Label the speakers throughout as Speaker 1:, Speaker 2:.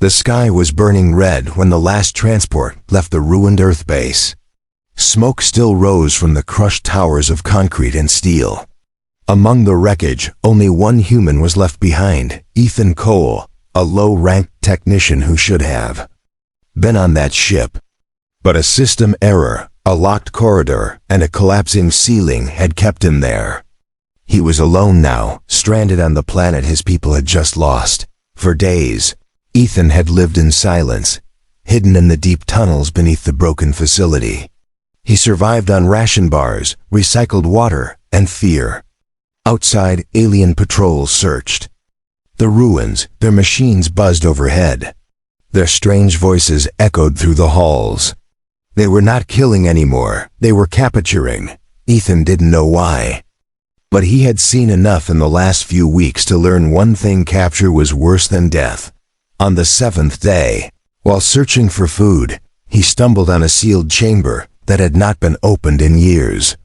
Speaker 1: The sky was burning red when the last transport left the ruined Earth base. Smoke still rose from the crushed towers of concrete and steel. Among the wreckage, only one human was left behind, Ethan Cole, a low-ranked technician who should have been on that ship. But a system error, a locked corridor, and a collapsing ceiling had kept him there. He was alone now, stranded on the planet his people had just lost. For days, Ethan had lived in silence, hidden in the deep tunnels beneath the broken facility. He survived on ration bars, recycled water, and fear. Outside, alien patrols searched the ruins, their machines buzzed overhead. Their strange voices echoed through the halls. They were not killing anymore, they were capturing. Ethan didn't know why. But he had seen enough in the last few weeks to learn one thing: capture was worse than death. On the 7th day, while searching for food, he stumbled on a sealed chamber that had not been opened in years.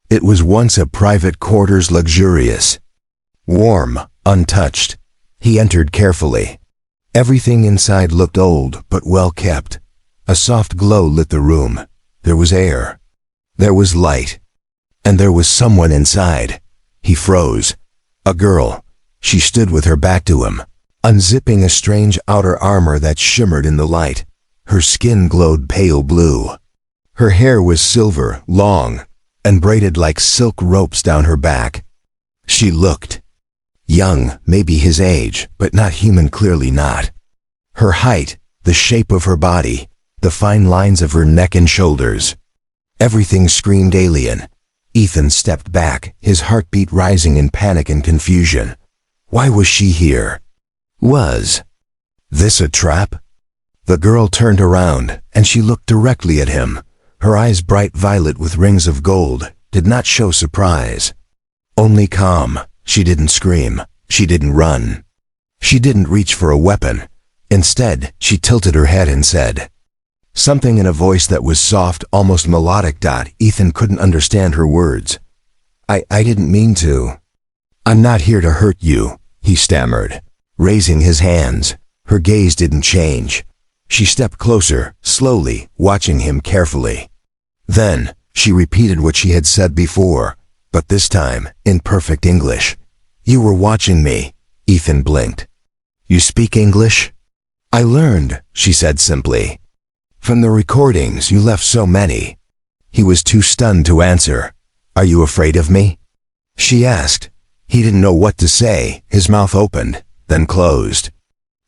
Speaker 1: It was once a private quarters, luxurious, warm, untouched. He entered carefully. Everything inside looked old but well kept. A soft glow lit the room. There was air. There was light. And there was someone inside. He froze. A girl. She stood with her back to him, unzipping a strange outer armor that shimmered in the light. Her skin glowed pale blue. Her hair was silver, long, and braided like silk ropes down her back. She looked young, maybe his age, but not human, clearly not. Her height, the shape of her body, the fine lines of her neck and shoulders. Everything screamed alien. Ethan stepped back, his heartbeat rising in panic and confusion. Why was she here? Was this a trap? The girl turned around, and she looked directly at him. Her eyes, bright violet with rings of gold, did not show surprise. Only calm. She didn't scream. She didn't run. She didn't reach for a weapon. Instead, she tilted her head and said something in a voice that was soft, almost melodic. Ethan couldn't understand her words. I didn't mean to. I'm not here to hurt you, he stammered, raising his hands. Her gaze didn't change. She stepped closer, slowly, watching him carefully. Then, she repeated what she had said before, but this time, in perfect English. You were watching me. Ethan blinked. You speak English? I learned, she said simply. From the recordings, you left so many. He was too stunned to answer. Are you afraid of me? She asked. He didn't know what to say. His mouth opened, then closed.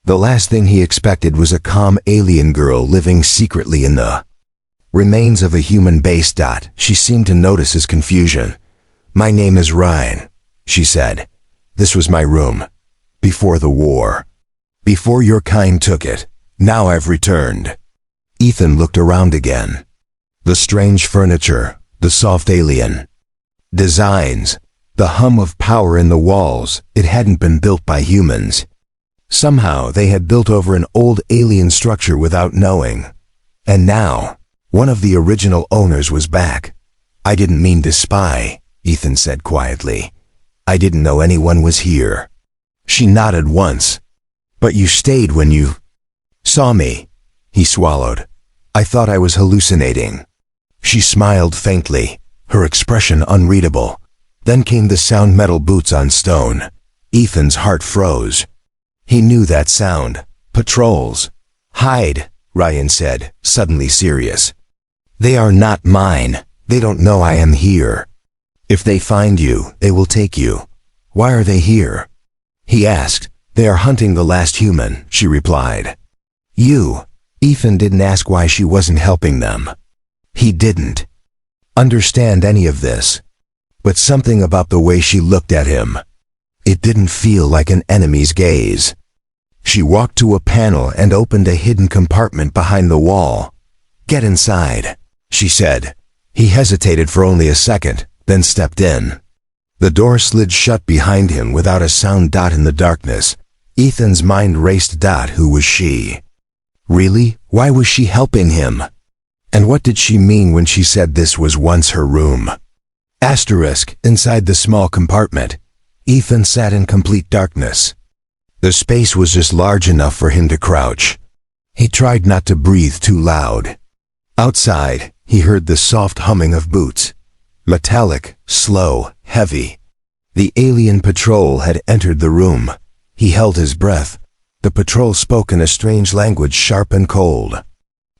Speaker 1: The last thing he expected was a calm alien girl living secretly in the remains of a human base. She seemed to notice his confusion. My name is Ryan, she said. This was my room. Before the war. Before your kind took it. Now I've returned. Ethan looked around again. The strange furniture, the soft alien designs, the hum of power in the walls. It hadn't been built by humans. Somehow they had built over an old alien structure without knowing. And now, one of the original owners was back. I didn't mean to spy, Ethan said quietly. I didn't know anyone was here. She nodded once. But you stayed when you saw me. He swallowed. I thought I was hallucinating. She smiled faintly, her expression unreadable. Then came the sound, metal boots on stone. Ethan's heart froze. He knew that sound. Patrols. Hide, Ryan said, suddenly serious. They are not mine. They don't know I am here. If they find you, they will take you. Why are they here? He asked. They are hunting the last human, she replied. You. Ethan didn't ask why she wasn't helping them. He didn't understand any of this. But something about the way she looked at him. It didn't feel like an enemy's gaze. She walked to a panel and opened a hidden compartment behind the wall. Get inside, she said. He hesitated for only a second, then stepped in. The door slid shut behind him without a sound. In the darkness, Ethan's mind raced. Who was she? Really? Why was she helping him? And what did she mean when she said this was once her room? Asterisk. Inside the small compartment, Ethan sat in complete darkness. The space was just large enough for him to crouch. He tried not to breathe too loud. Outside, he heard the soft humming of boots. Metallic, slow, heavy. The alien patrol had entered the room. He held his breath. The patrol spoke in a strange language, sharp and cold.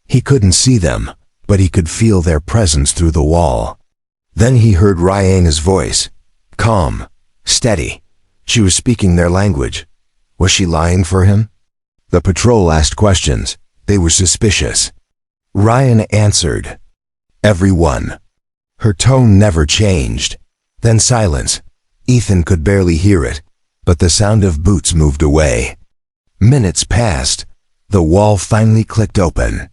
Speaker 1: He couldn't see them, but he could feel their presence through the wall. Then he heard Ryana's voice. Calm, steady. She was speaking their language. Was she lying for him? The patrol asked questions. They were suspicious. Ryana answered. Everyone. Her tone never changed. Then silence. Ethan could barely hear it, but the sound of boots moved away. Minutes passed. The wall finally clicked open.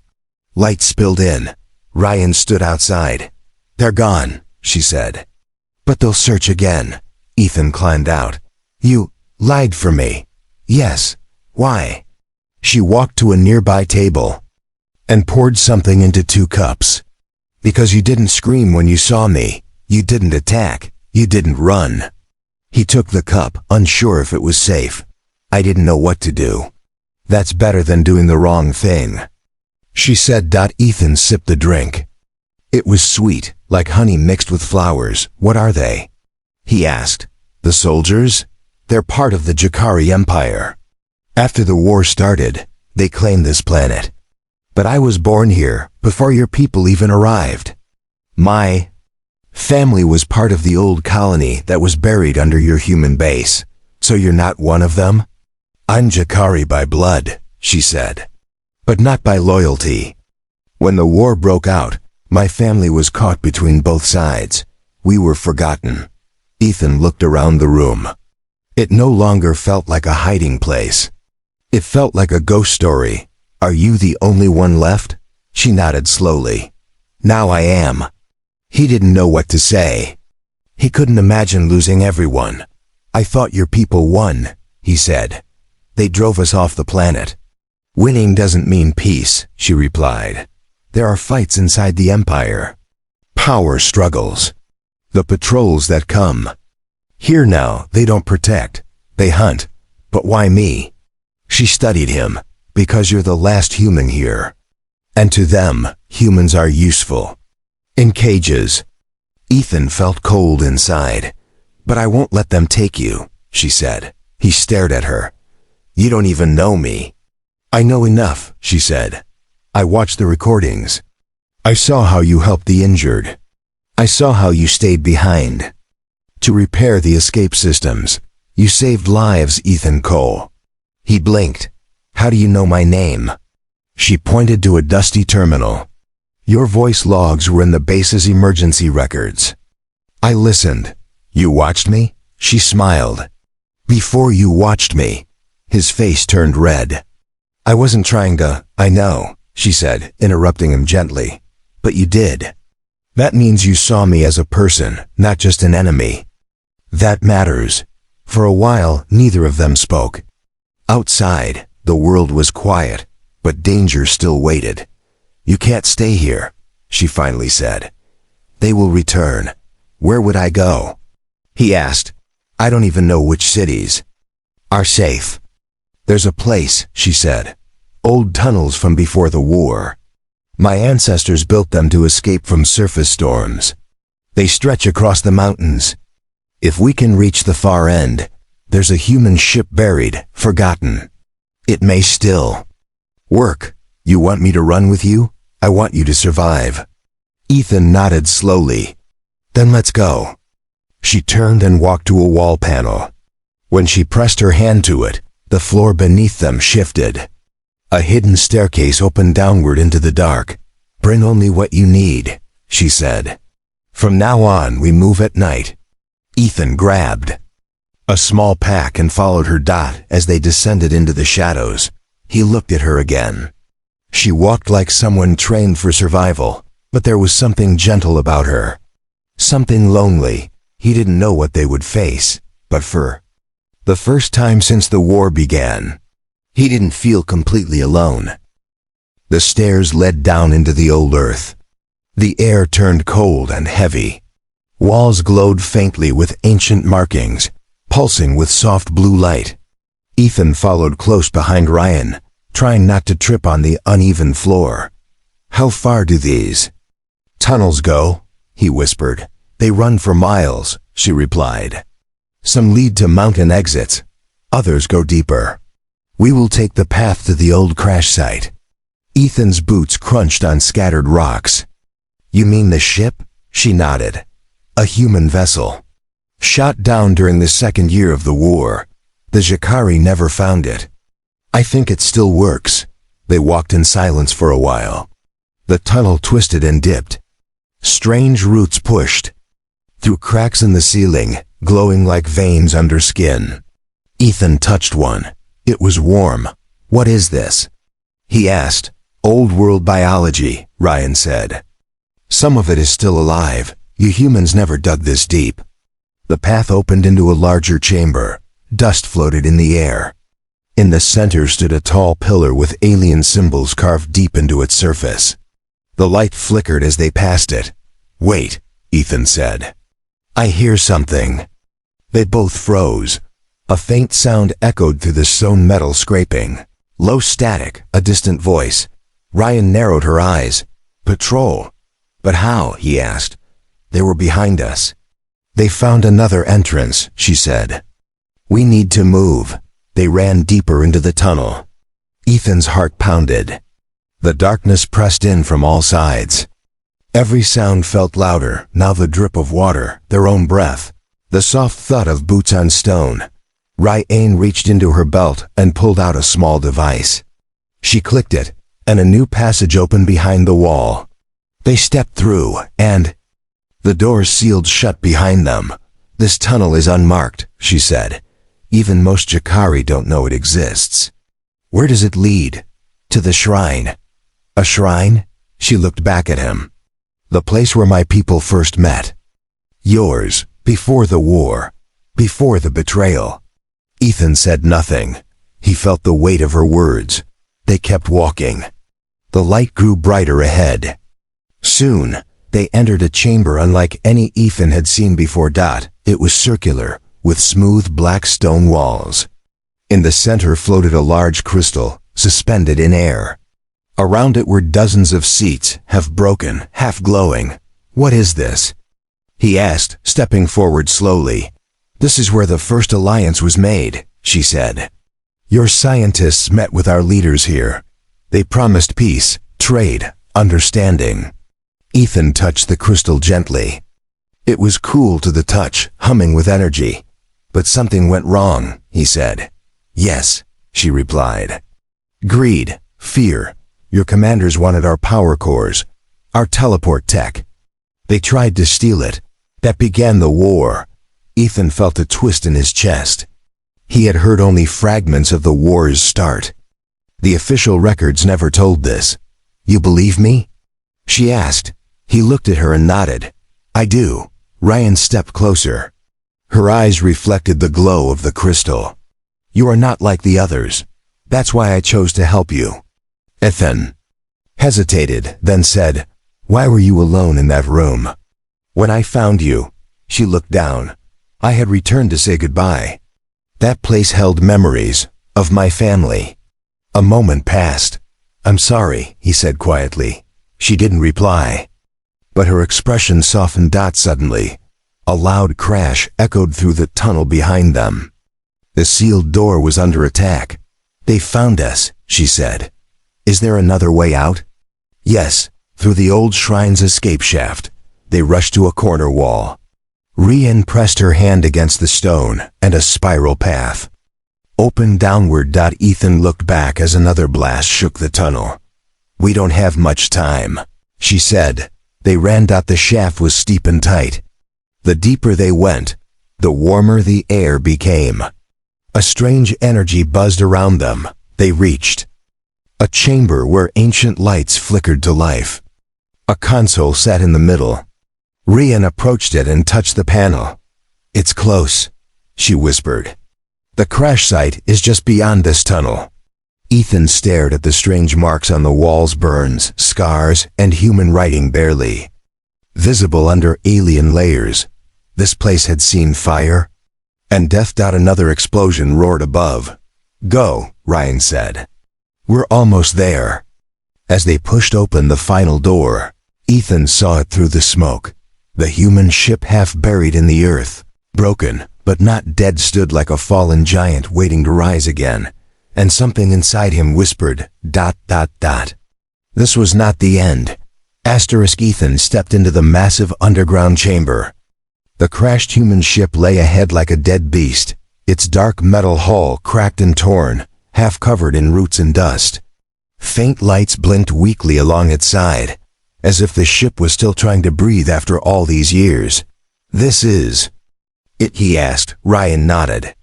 Speaker 1: Light spilled in. Ryan stood outside. They're gone, she said. But they'll search again. Ethan climbed out. You lied for me. Yes. Why? She walked to a nearby table and poured something into 2 cups. Because you didn't scream when you saw me. You didn't attack. You didn't run. He took the cup, unsure if it was safe. I didn't know what to do. That's better than doing the wrong thing, she said. Ethan sipped the drink. It was sweet, like honey mixed with flowers. What are they? He asked. The soldiers? They're part of the Jakari Empire. After the war started, they claimed this planet. But I was born here, before your people even arrived. My family was part of the old colony that was buried under your human base. So you're not one of them? I'm Jakari by blood, she said. But not by loyalty. When the war broke out, my family was caught between both sides. We were forgotten. Ethan looked around the room. It no longer felt like a hiding place. It felt like a ghost story. Are you the only one left? She nodded slowly. Now I am. He didn't know what to say. He couldn't imagine losing everyone. I thought your people won, he said. They drove us off the planet. Winning doesn't mean peace, she replied. There are fights inside the Empire. Power struggles. The patrols that come. Here now, they don't protect. They hunt. But why me? She studied him. Because you're the last human here. And to them, humans are useful. In cages. Ethan felt cold inside. But I won't let them take you, she said. He stared at her. You don't even know me. I know enough, she said. I watched the recordings. I saw how you helped the injured. I saw how you stayed behind to repair the escape systems. You saved lives, Ethan Cole. He blinked. How do you know my name? She pointed to a dusty terminal. Your voice logs were in the base's emergency records. I listened. You watched me? She smiled. Before you watched me. His face turned red. I wasn't trying to, I know, she said, interrupting him gently. But you did. That means you saw me as a person, not just an enemy. That matters. For a while, neither of them spoke. Outside, the world was quiet, but danger still waited. You can't stay here, she finally said. They will return. Where would I go? He asked. I don't even know which cities are safe. There's a place, she said. Old tunnels from before the war. My ancestors built them to escape from surface storms. They stretch across the mountains. If we can reach the far end, there's a human ship buried, forgotten. It may still work. You want me to run with you? I want you to survive. Ethan nodded slowly. Then let's go. She turned and walked to a wall panel. When she pressed her hand to it, the floor beneath them shifted. A hidden staircase opened downward into the dark. Bring only what you need, she said. From now on, we move at night. Ethan grabbed a small pack and followed her as they descended into the shadows. He looked at her again. She walked like someone trained for survival, but there was something gentle about her. Something lonely. He didn't know what they would face, but for the first time since the war began, he didn't feel completely alone. The stairs led down into the old earth. The air turned cold and heavy. Walls glowed faintly with ancient markings, pulsing with soft blue light. Ethan followed close behind Ryan, trying not to trip on the uneven floor. "How far do these tunnels go?" he whispered. "They run for miles," she replied. "Some lead to mountain exits. Others go deeper. We will take the path to the old crash site." Ethan's boots crunched on scattered rocks. "You mean the ship?" She nodded. "A human vessel. Shot down during the second year of the war. The Jakari never found it. I think it still works." They walked in silence for a while. The tunnel twisted and dipped. Strange roots pushed through cracks in the ceiling, glowing like veins under skin. Ethan touched one. It was warm. "What is this?" he asked. "Old world biology," Ryan said. "Some of it is still alive. You humans never dug this deep." The path opened into a larger chamber. Dust floated in the air. In the center stood a tall pillar with alien symbols carved deep into its surface. The light flickered as they passed it. "Wait," Ethan said. "I hear something." They both froze. A faint sound echoed through the stone metal scraping. Low static, a distant voice. Ryan narrowed her eyes. "Patrol." "But how?" he asked. "They were behind us." "They found another entrance," she said. "We need to move." They ran deeper into the tunnel. Ethan's heart pounded. The darkness pressed in from all sides. Every sound felt louder, now the drip of water, their own breath, the soft thud of boots on stone. Ryan reached into her belt and pulled out a small device. She clicked it, and a new passage opened behind the wall. They stepped through, and the doors sealed shut behind them. "This tunnel is unmarked," she said. "Even most Jakari don't know it exists." "Where does it lead?" "To the shrine." "A shrine?" She looked back at him. "The place where my people first met. Yours, before the war, before the betrayal." Ethan said nothing. He felt the weight of her words. They kept walking. The light grew brighter ahead. Soon, they entered a chamber unlike any Ethan had seen before. It was circular, with smooth black stone walls. In the center floated a large crystal, suspended in air. Around it were dozens of seats, half broken, half glowing. "What is this?" he asked, stepping forward slowly. "This is where the first alliance was made," she said. "Your scientists met with our leaders here. They promised peace, trade, understanding." Ethan touched the crystal gently. It was cool to the touch, humming with energy. "But something went wrong," he said. "Yes," she replied. "Greed, fear. Your commanders wanted our power cores, our teleport tech. They tried to steal it. That began the war." Ethan felt a twist in his chest. He had heard only fragments of the war's start. The official records never told this. "You believe me?" she asked. He looked at her and nodded. "I do." Ryan stepped closer. Her eyes reflected the glow of the crystal. "You are not like the others. That's why I chose to help you." Ethan hesitated, then said, "Why were you alone in that room?" "When I found you," she looked down, "I had returned to say goodbye. That place held memories of my family." A moment passed. "I'm sorry," he said quietly. She didn't reply. But her expression softened. Suddenly, a loud crash echoed through the tunnel behind them. The sealed door was under attack. "They found us," she said. "Is there another way out?" "Yes, through the old shrine's escape shaft." They rushed to a corner wall. Ryan pressed her hand against the stone, and a spiral path opened downward. Ethan looked back as another blast shook the tunnel. "We don't have much time," she said. They ran. The shaft was steep and tight. The deeper they went, the warmer the air became. A strange energy buzzed around them. They reached a chamber where ancient lights flickered to life. A console sat in the middle. Ryan approached it and touched the panel. "It's close," she whispered. "The crash site is just beyond this tunnel." Ethan stared at the strange marks on the walls, burns, scars, and human writing barely visible under alien layers. This place had seen fire and death. Another explosion roared above. Go, Ryan said. We're almost there. As they pushed open the final door, Ethan saw it through the smoke. The human ship, half buried in the earth, broken but not dead, stood like a fallen giant waiting to rise again, and something inside him whispered, ... This was not the end. Ethan stepped into the massive underground chamber. The crashed human ship lay ahead like a dead beast, its dark metal hull cracked and torn, half covered in roots and dust. Faint lights blinked weakly along its side, as if the ship was still trying to breathe after all these years. This is it, he asked. Ryan nodded.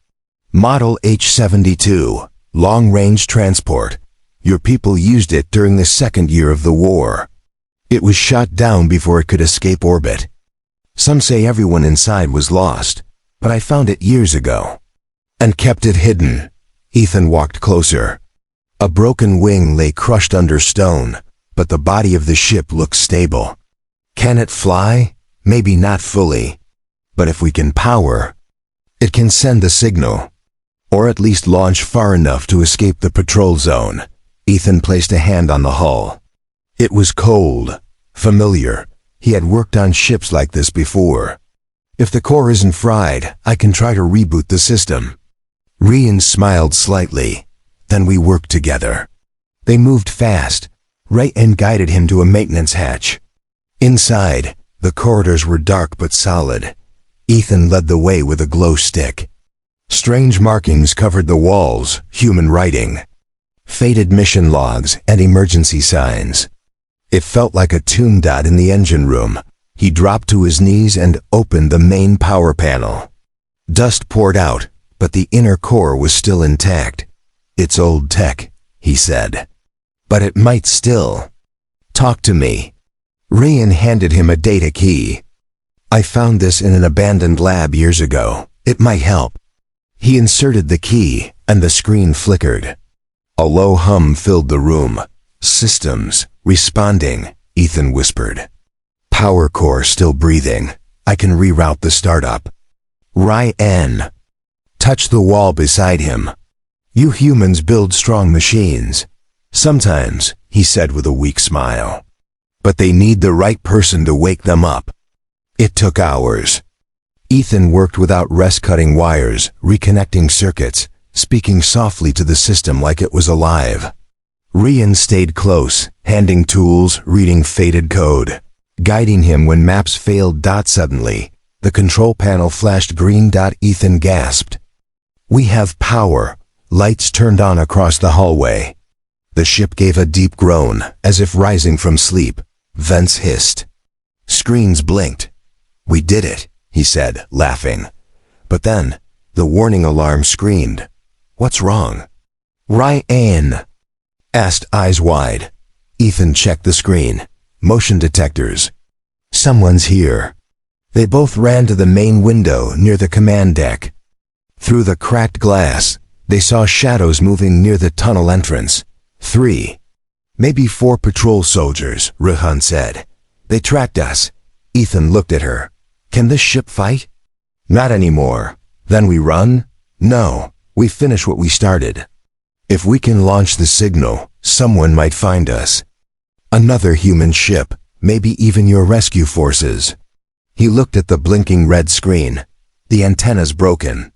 Speaker 1: Model H-72, long-range transport. Your people used it during the second year of the war. It was shot down before it could escape orbit. Some say everyone inside was lost, but I found it years ago. And kept it hidden. Ethan walked closer. A broken wing lay crushed under stone, but the body of the ship looked stable. Can it fly? Maybe not fully. But if we can power, it can send a signal. Or at least launch far enough to escape the patrol zone. Ethan placed a hand on the hull. It was cold, familiar. He had worked on ships like this before. If the core isn't fried, I can try to reboot the system. Ryan smiled slightly. Then we worked together. They moved fast. Ryan guided him to a maintenance hatch. Inside, the corridors were dark but solid. Ethan led the way with a glow stick. Strange markings covered the walls, human writing. Faded mission logs and emergency signs. It felt like a tomb dot in the engine room. He dropped to his knees and opened the main power panel. Dust poured out, but the inner core was still intact. It's old tech, he said. But it might still. Talk to me. Ryan handed him a data key. I found this in an abandoned lab years ago. It might help. He inserted the key, and the screen flickered. A low hum filled the room. Systems, responding, Ethan whispered. Power core still breathing. I can reroute the startup. Ryan touched the wall beside him. You humans build strong machines. Sometimes, he said with a weak smile. But they need the right person to wake them up. It took hours. Ethan worked without rest, cutting wires, reconnecting circuits, speaking softly to the system like it was alive. Ryan stayed close, handing tools, reading faded code, guiding him when maps failed. Suddenly, the control panel flashed green. Ethan gasped. We have power. Lights turned on across the hallway. The ship gave a deep groan, as if rising from sleep. Vents hissed. Screens blinked. We did it, he said, laughing. But then, the warning alarm screamed. What's wrong? Ryan asked, eyes wide. Ethan checked the screen. Motion detectors. Someone's here. They both ran to the main window near the command deck. Through the cracked glass, they saw shadows moving near the tunnel entrance. 3, maybe 4 patrol soldiers, Rehan said. They tracked us. Ethan looked at her. Can this ship fight? Not anymore. Then we run? No, we finish what we started. If we can launch the signal, someone might find us. Another human ship, maybe even your rescue forces. He looked at the blinking red screen. The antenna's broken.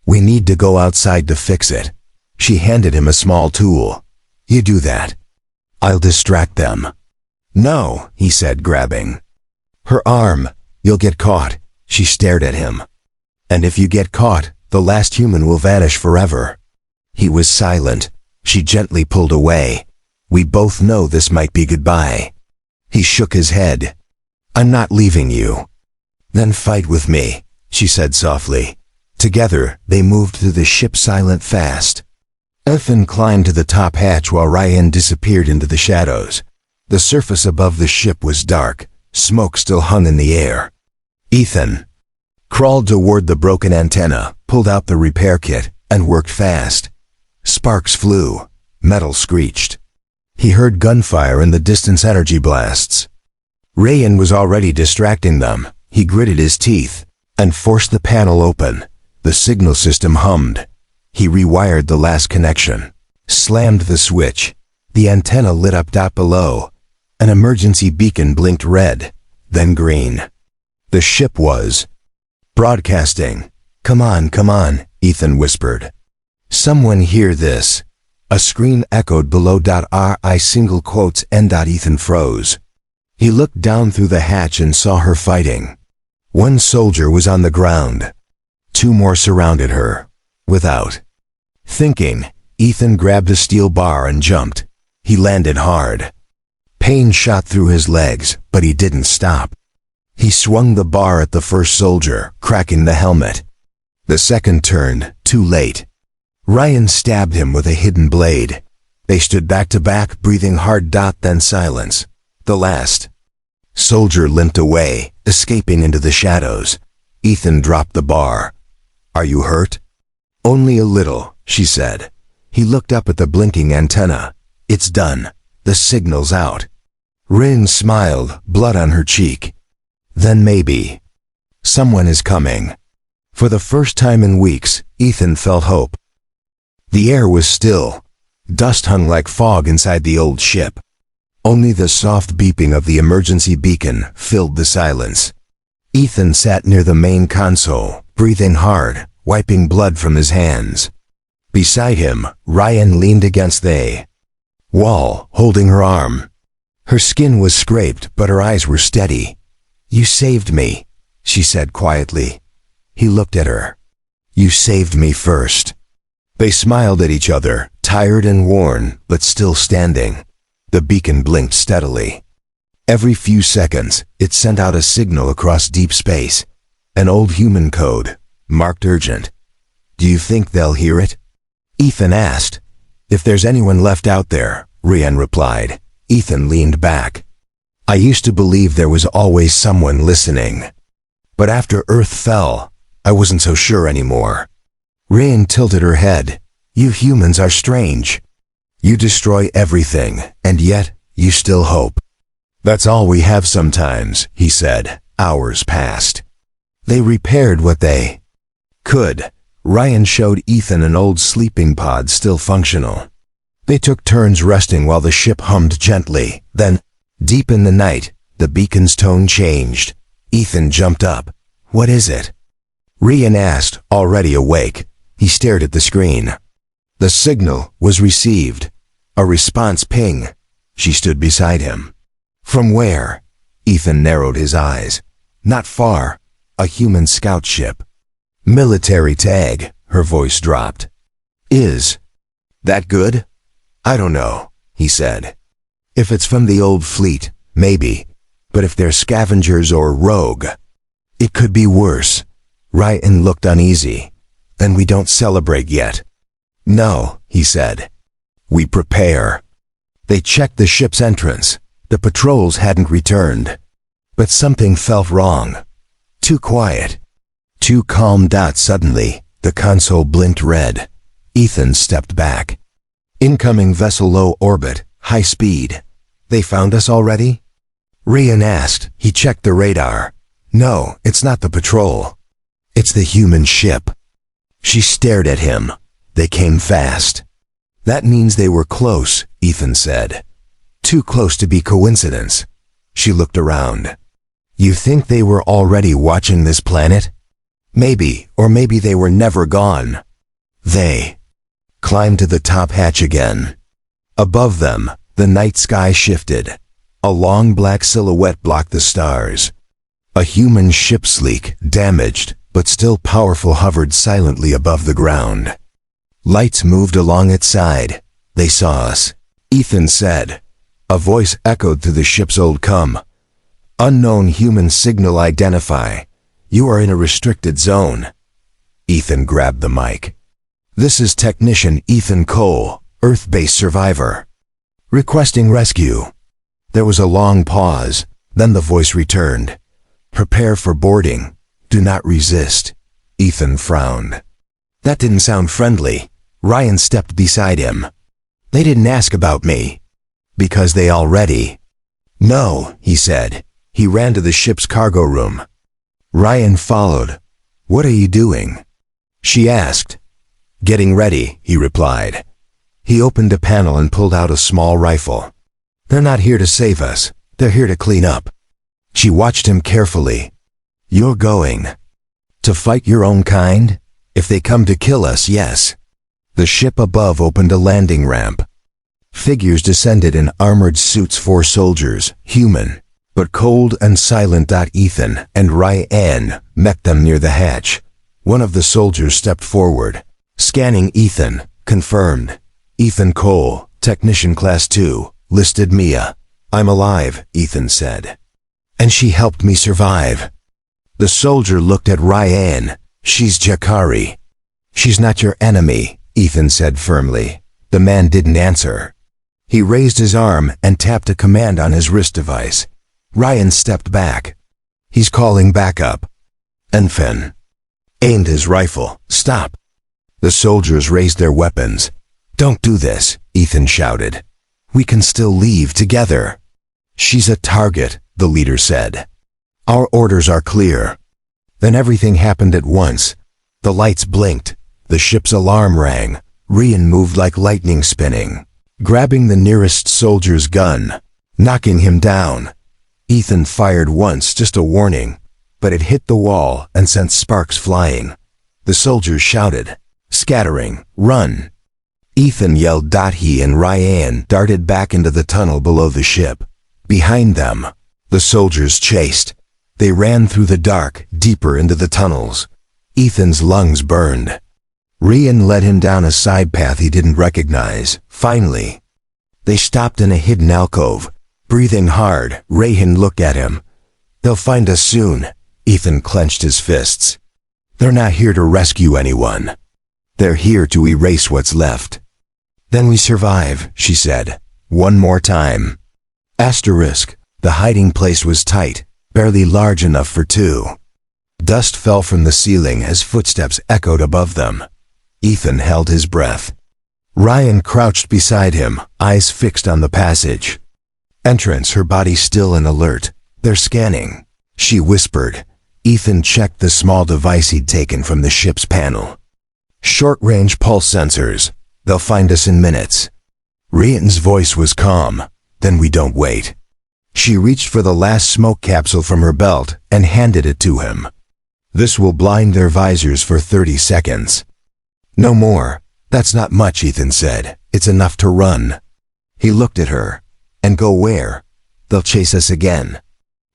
Speaker 1: We need to go outside to fix it. She handed him a small tool. You do that. I'll distract them. No, he said, grabbing her arm. You'll get caught. She stared at him. And if you get caught, the last human will vanish forever. He was silent. She gently pulled away. We both know this might be goodbye. He shook his head. I'm not leaving you. Then fight with me, she said softly. Together, they moved through the ship, silent, fast. Ethan climbed to the top hatch while Ryan disappeared into the shadows. The surface above the ship was dark. Smoke still hung in the air. Ethan crawled toward the broken antenna, pulled out the repair kit, and worked fast. Sparks flew. Metal screeched. He heard gunfire in the distance, energy blasts. Ryan was already distracting them. He gritted his teeth and forced the panel open. The signal system hummed. He rewired the last connection, slammed the switch. The antenna lit up. Below, an emergency beacon blinked red, then green. The ship was broadcasting. Come on, Ethan whispered. Someone hear this. A scream echoed below. I single quotes N. Ethan froze. He looked down through the hatch and saw her fighting. One soldier was on the ground. Two more surrounded her. Without thinking, Ethan grabbed a steel bar and jumped. He landed hard. Pain shot through his legs, but he didn't stop. He swung the bar at the first soldier, cracking the helmet. The second turned, too late. Ryan stabbed him with a hidden blade. They stood back to back, breathing hard. Then silence. The last soldier limped away, escaping into the shadows. Ethan dropped the bar. Are you hurt? Only a little, she said. He looked up at the blinking antenna. It's done. The signal's out. Rin smiled, blood on her cheek. Then maybe someone is coming. For the first time in weeks, Ethan felt hope. The air was still. Dust hung like fog inside the old ship. Only the soft beeping of the emergency beacon filled the silence. Ethan sat near the main console, breathing hard, wiping blood from his hands. Beside him, Ryan leaned against the wall, holding her arm. Her skin was scraped, but her eyes were steady. You saved me, she said quietly. He looked at her. You saved me first. They smiled at each other, tired and worn, but still standing. The beacon blinked steadily. Every few seconds, it sent out a signal across deep space. An old human code, marked urgent. Do you think they'll hear it? Ethan asked. If there's anyone left out there, Ryan replied. Ethan leaned back. I used to believe there was always someone listening. But after Earth fell, I wasn't so sure anymore. Ryan tilted her head. You humans are strange. You destroy everything, and yet, you still hope. That's all we have sometimes, he said. Hours passed. They repaired what they could. Ryan showed Ethan an old sleeping pod still functional. They took turns resting while the ship hummed gently. Then, deep in the night, the beacon's tone changed. Ethan jumped up. What is it? Ryan asked, already awake. He stared at the screen. The signal was received. A response ping. She stood beside him. From where? Ethan narrowed his eyes. Not far. A human scout ship. Military tag, her voice dropped. Is that good? I don't know, he said. If it's from the old fleet, maybe. But if they're scavengers or rogue, it could be worse. Ryan looked uneasy. Then we don't celebrate yet. No, he said. We prepare. They checked the ship's entrance. The patrols hadn't returned. But something felt wrong. Too quiet. Too calm. Suddenly, the console blinked red. Ethan stepped back. Incoming vessel low orbit, high speed. They found us already? Ryan asked. He checked the radar. No, it's not the patrol. It's the human ship. She stared at him. They came fast. That means they were close, Ethan said. Too close to be coincidence. She looked around. You think they were already watching this planet? Maybe, or maybe they were never gone. They climbed to the top hatch again. Above them, the night sky shifted. A long black silhouette blocked the stars. A human ship, sleek, damaged, but still powerful, hovered silently above the ground. Lights moved along its side. They saw us, Ethan said. A voice echoed through the ship's old com. Unknown human signal identify. You are in a restricted zone. Ethan grabbed the mic. This is Technician Ethan Cole, Earth-based survivor. Requesting rescue. There was a long pause, then the voice returned. Prepare for boarding. Do not resist. Ethan frowned. That didn't sound friendly. Ryan stepped beside him. They didn't ask about me. Because they already. No, he said. He ran to the ship's cargo room. Ryan followed. What are you doing? She asked. Getting ready, he replied. He opened a panel and pulled out a small rifle. They're not here to save us. They're here to clean up. She watched him carefully. You're going to fight your own kind? If they come to kill us, yes. The ship above opened a landing ramp. Figures descended in armored suits, 4 soldiers, human, but cold and silent. Ethan and Ryan met them near the hatch. One of the soldiers stepped forward. Scanning Ethan, confirmed. Ethan Cole, Technician Class 2, listed Mia. I'm alive, Ethan said. And she helped me survive. The soldier looked at Ryan. She's Jakari. She's not your enemy, Ethan said firmly. The man didn't answer. He raised his arm and tapped a command on his wrist device. Ryan stepped back. He's calling backup. Enfin aimed his rifle. Stop. The soldiers raised their weapons. Don't do this, Ethan shouted. We can still leave together. She's a target, the leader said. Our orders are clear. Then everything happened at once. The lights blinked. The ship's alarm rang. Ryan moved like lightning, spinning, grabbing the nearest soldier's gun, knocking him down. Ethan fired once, just a warning, but it hit the wall and sent sparks flying. The soldiers shouted, scattering, run. Ethan yelled. He and Ryan darted back into the tunnel below the ship. Behind them, the soldiers chased. They ran through the dark, deeper into the tunnels. Ethan's lungs burned. Ryan led him down a side path he didn't recognize. Finally, they stopped in a hidden alcove. Breathing hard, Ryan looked at him. They'll find us soon. Ethan clenched his fists. They're not here to rescue anyone. They're here to erase what's left. Then we survive, she said. One more time. Asterisk. The hiding place was tight, barely large enough for 2. Dust fell from the ceiling as footsteps echoed above them. Ethan held his breath. Ryan crouched beside him, eyes fixed on the passage. Entrance, her body still and alert. They're scanning, she whispered. Ethan checked the small device he'd taken from the ship's panel. Short-range pulse sensors. They'll find us in minutes. Ryan's voice was calm. Then we don't wait. She reached for the last smoke capsule from her belt and handed it to him. This will blind their visors for 30 seconds. No more. That's not much, Ethan said. It's enough to run. He looked at her. And go where? They'll chase us again.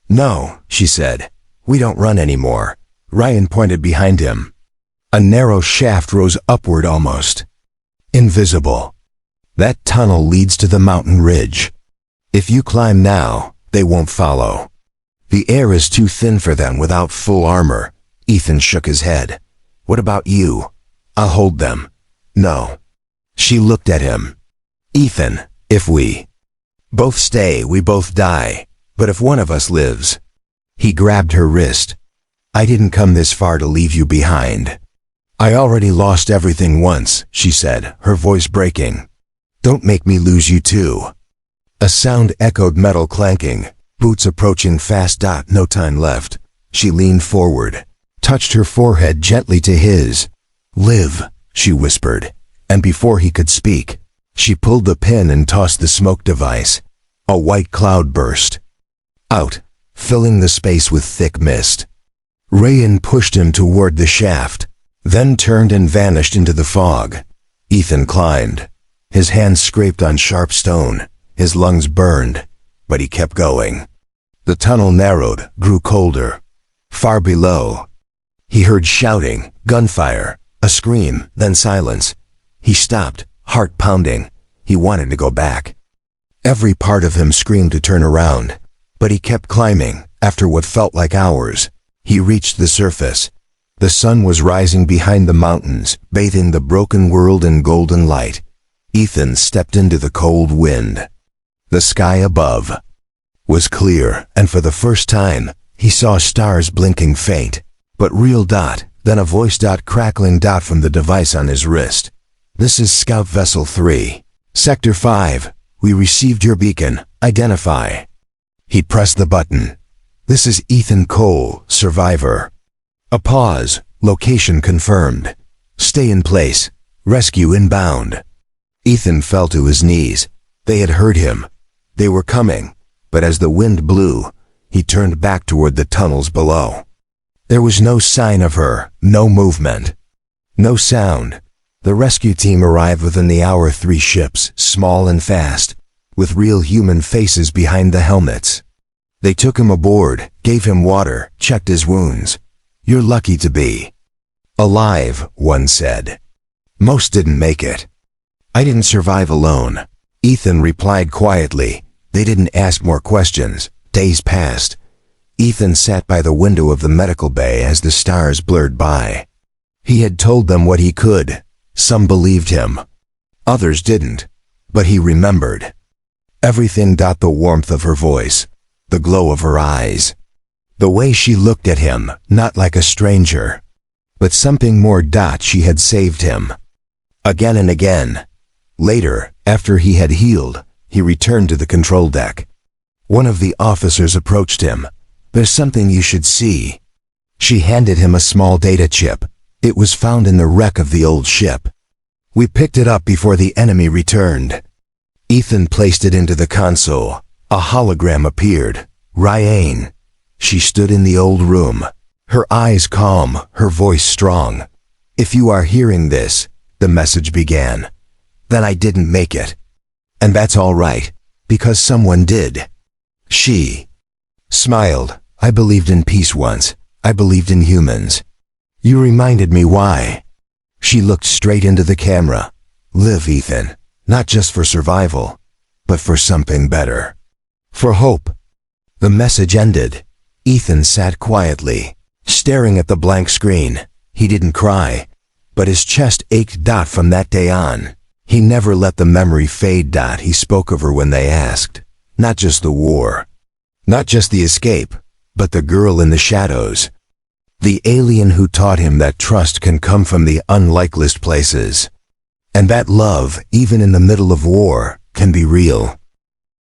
Speaker 1: No, she said. We don't run anymore. Ryan pointed behind him. A narrow shaft rose upward, almost invisible. That tunnel leads to the mountain ridge. If you climb now, they won't follow. The air is too thin for them without full armor. Ethan shook his head. What about you? I'll hold them. No. She looked at him. Ethan, if we both stay, we both die. But if one of us lives. He grabbed her wrist. I didn't come this far to leave you behind. I already lost everything once, she said, her voice breaking. Don't make me lose you too. A sound echoed, metal clanking, boots approaching fast. No time left. She leaned forward, touched her forehead gently to his. Live, she whispered, and before he could speak, she pulled the pin and tossed the smoke device. A white cloud burst out, filling the space with thick mist. Ryan pushed him toward the shaft, then turned and vanished into the fog. Ethan climbed. His hands scraped on sharp stone. His lungs burned, but he kept going. The tunnel narrowed, grew colder. Far below, he heard shouting, gunfire, a scream, then silence. He stopped, heart pounding. He wanted to go back. Every part of him screamed to turn around, but he kept climbing. After what felt like hours, he reached the surface. The sun was rising behind the mountains, bathing the broken world in golden light. Ethan stepped into the cold wind. The sky above was clear, and for the first time, he saw stars blinking faint, but real. Then a voice. Crackling. From the device on his wrist. This is Scout Vessel 3. Sector 5. We received your beacon. Identify. He pressed the button. This is Ethan Cole, survivor. A pause. Location confirmed. Stay in place. Rescue inbound. Ethan fell to his knees. They had heard him. They were coming, but as the wind blew, he turned back toward the tunnels below. There was no sign of her, no movement, no sound. The rescue team arrived within the hour. 3 ships, small and fast, with real human faces behind the helmets. They took him aboard, gave him water, checked his wounds. "You're lucky to be alive," one said. "Most didn't make it." "I didn't survive alone," Ethan replied quietly. They didn't ask more questions. Days passed. Ethan sat by the window of the medical bay as the stars blurred by. He had told them what he could. Some believed him. Others didn't. But he remembered everything. The warmth of her voice, the glow of her eyes, the way she looked at him, not like a stranger, but something more. She had saved him. Again and again. Later, after he had healed, he returned to the control deck. One of the officers approached him. "There's something you should see." She handed him a small data chip. It was found in the wreck of the old ship. "We picked it up before the enemy returned." Ethan placed it into the console. A hologram appeared. Ryan. She stood in the old room, her eyes calm, her voice strong. "If you are hearing this," the message began, "then I didn't make it. And that's all right, because someone did." She smiled. "I believed in peace once. I believed in humans. You reminded me why." She looked straight into the camera. "Live, Ethan, not just for survival, but for something better. For hope." The message ended. Ethan sat quietly, staring at the blank screen. He didn't cry, but his chest ached. From that day on, he never let the memory fade. He spoke of her when they asked. Not just the war, not just the escape, but the girl in the shadows. The alien who taught him that trust can come from the unlikeliest places. And that love, even in the middle of war, can be real.